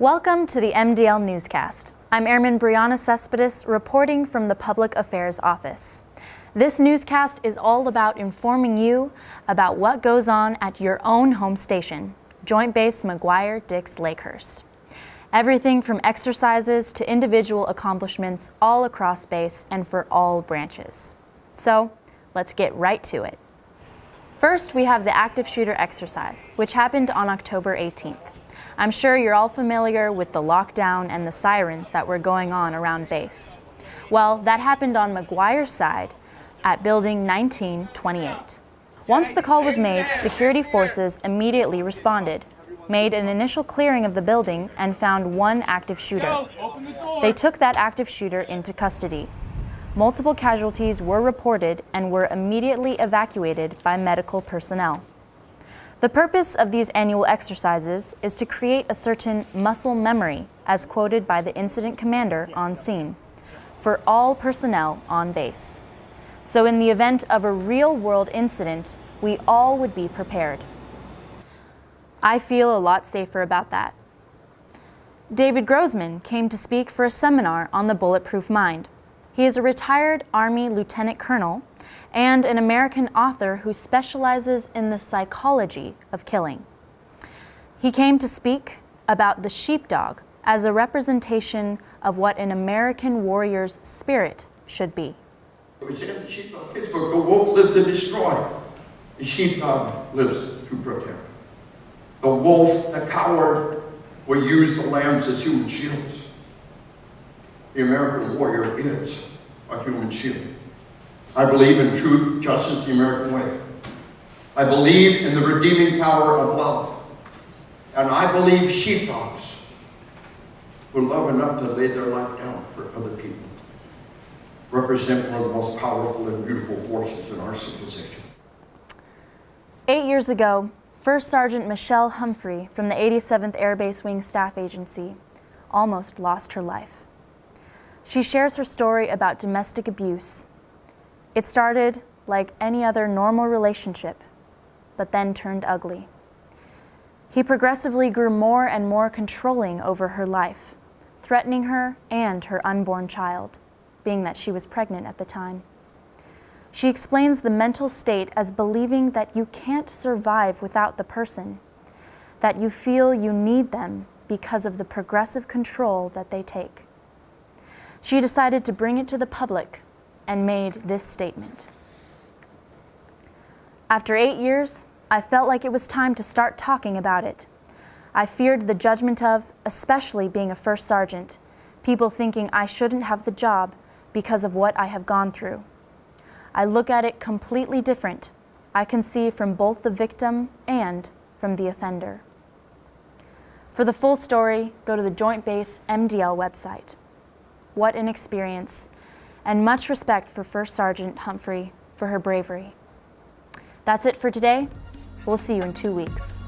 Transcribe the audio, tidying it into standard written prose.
Welcome to the MDL Newscast. I'm Airman Brianna Cespedes reporting from the Public Affairs Office. This newscast is all about informing you about what goes on at your own home station, Joint Base McGuire-Dix Lakehurst. Everything from exercises to individual accomplishments all across base and for all branches. So, let's get right to it. First, we have the active shooter exercise, which happened on October 18th. I'm sure you're all familiar with the lockdown and the sirens that were going on around base. Well, that happened on McGuire's side at Building 1928. Once the call was made, security forces immediately responded, made an initial clearing of the building, and found one active shooter. They took that active shooter into custody. Multiple casualties were reported and were immediately evacuated by medical personnel. The purpose of these annual exercises is to create a certain muscle memory, as quoted by the incident commander on scene, for all personnel on base. So in the event of a real-world incident, we all would be prepared. I feel a lot safer about that. David Grossman came to speak for a seminar on the bulletproof mind. He is a retired Army lieutenant colonel and an American author who specializes in the psychology of killing. He came to speak about the sheepdog as a representation of what an American warrior's spirit should be. It's in the sheepdog kids book. The wolf lives to destroy. The sheepdog lives to protect. The wolf, the coward, will use the lambs as human shields. The American warrior is a human shield. I believe in truth, justice, the American way. I believe in the redeeming power of love. And I believe sheepdogs who love enough to lay their life down for other people represent one of the most powerful and beautiful forces in our civilization. 8 years ago, First Sergeant Michelle Humphrey from the 87th Air Base Wing Staff Agency almost lost her life. She shares her story about domestic abuse. It started like any other normal relationship, but then turned ugly. He progressively grew more and more controlling over her life, threatening her and her unborn child, being that she was pregnant at the time. She explains the mental state as believing that you can't survive without the person, that you feel you need them because of the progressive control that they take. She decided to bring it to the public and made this statement. After 8 years, I felt like it was time to start talking about it. I feared the judgment of, especially being a first sergeant, people thinking I shouldn't have the job because of what I have gone through. I look at it completely different. I can see from both the victim and from the offender. For the full story, go to the Joint Base MDL website. What an experience, and much respect for First Sergeant Humphrey for her bravery. That's it for today. We'll see you in 2 weeks.